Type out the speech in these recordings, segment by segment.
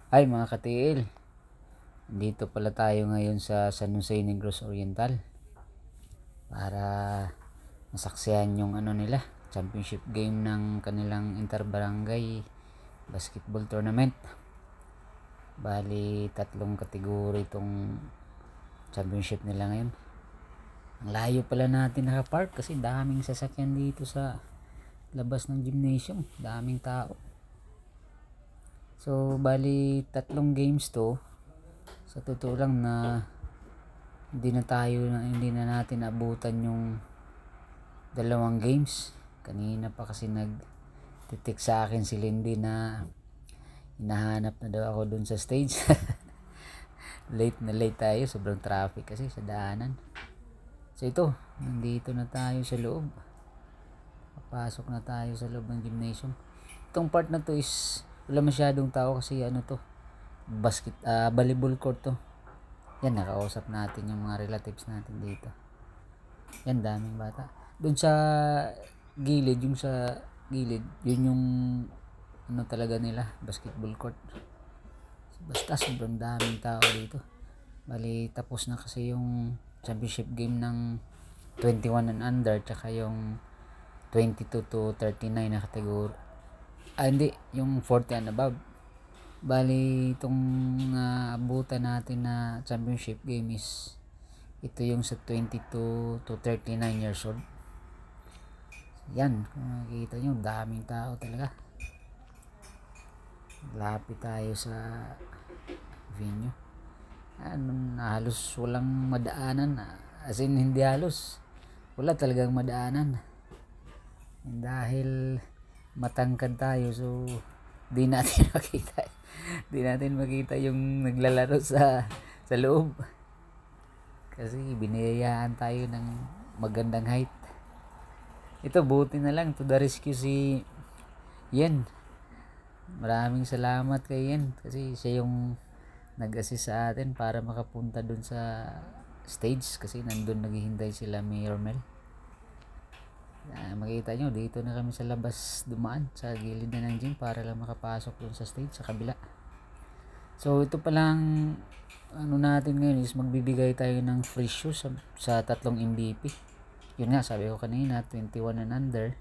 Ay mga katiil, dito pala tayo ngayon sa San Jose Negros Oriental para masaksihan yung nila, championship game ng kanilang interbarangay basketball tournament. Bali, tatlong kategori itong championship nila ngayon. Ang layo pala natin nakapark kasi daming sasakyan dito sa labas ng gymnasium, daming tao. So, bali tatlong games to. Sa totoo lang na hindi na natin abutan yung dalawang games. Kanina pa kasi nagtitik sa akin si Lindy na hinahanap na daw ako dun sa stage. late na late tayo, sobrang traffic kasi sa daanan. So ito, nandito na tayo sa loob. Papasok na tayo sa loob ng gymnasium. Itong part na to is wala masyadong tao kasi volleyball court to. Yan, nakausap natin yung mga relatives natin dito. Yan, daming bata. Doon sa gilid, yun yung talaga nila, basketball court. Basta sobrang daming tao dito. Bali, tapos na kasi yung championship game ng 21 and under, tsaka yung 22 to 39 na kategori. Hindi, yung 40 and above. Bali, itong abutan natin na championship game is ito yung sa 22 to 39 years old. Yan, kung makikita nyo, daming tao talaga. Lapit tayo sa venue. Halos walang madaanan. As in, hindi halos. Wala talagang madaanan. Dahil matangkad tayo, so di natin makita yung naglalaro sa loob. Kasi biniyayaan tayo ng magandang height. Ito, buti na lang to the rescue si Yen. Maraming salamat kay Yen kasi siya yung nag-assist sa atin para makapunta dun sa stage kasi nandun naghihintay sila Mayor Mel. Makita nyo, dito na kami sa labas dumaan sa gilid na ng gym para lang makapasok dun sa stage sa kabila. So ito palang natin ngayon is magbibigay tayo ng free shoes sa tatlong MVP. Yun nga, sabi ko kanina, 21 and under,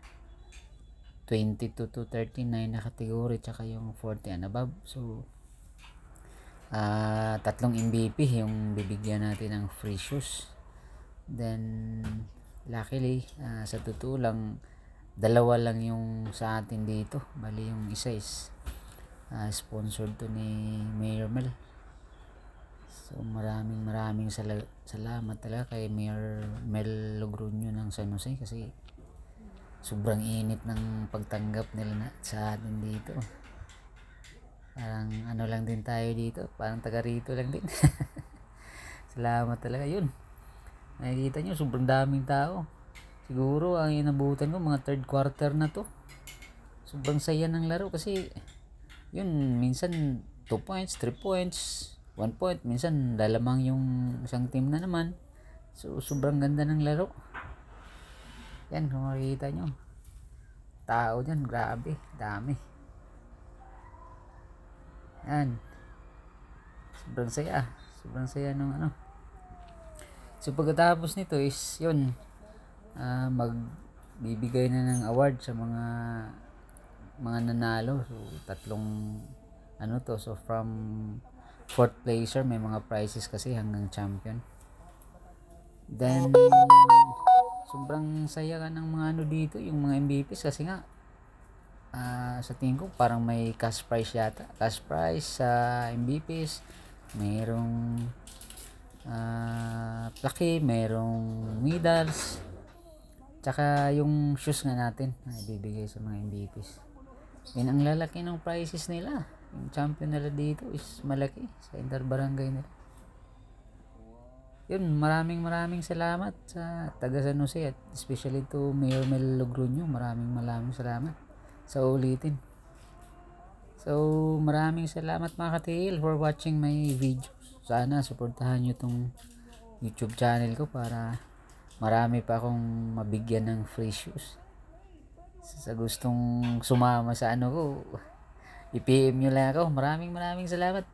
22 to 39 na kategori, tsaka yung 40 and above. So tatlong MVP yung bibigyan natin ng free shoes. Then luckily, sa totoo lang, dalawa lang yung sa atin dito. Bali yung isa is sponsored to ni Mayor Mel. So maraming salamat talaga kay Mayor Mel Logronyo ng San Jose kasi sobrang init ng pagtanggap nila sa atin dito. Parang lang din tayo dito, parang taga rito lang din. Salamat talaga. Yun, nakikita nyo, sobrang daming tao. Siguro ang inabutan ko mga third quarter na to. Sobrang saya ng laro kasi yun, minsan 2 points, 3 points, 1 point, minsan lalamang yung isang team na naman. So sobrang ganda ng laro. Yan, kung makikita nyo, tao dyan, grabe, dami. Yan, sobrang saya ng So pagkatapos nito is yun, magbibigay na ng award sa mga nanalo. So tatlong so from fourth placer may mga prizes kasi hanggang champion. Then sobrang saya ka ng mga dito, yung mga MVPs kasi nga sa tingin ko parang may cash prize yata. Cash prize sa MVPs, mayroong plaque, mayroong medals, tsaka yung shoes nga natin na ibibigay sa mga MVPs. Yan ang lalaki ng prizes nila. Yung champion nila dito is malaki sa interbarangay nila. Yun, maraming salamat sa taga San Jose at especially to Mayor Mel Logronyo. Maraming salamat sa ulitin. So maraming salamat mga katiil for watching my videos. Sana suportahan nyo tong YouTube channel ko para marami pa akong mabigyan ng free shoes. Sa gustong sumama sa ko, i-PM nyo lang ako. Maraming salamat.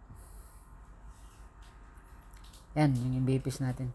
Yan, yun yung BPs natin.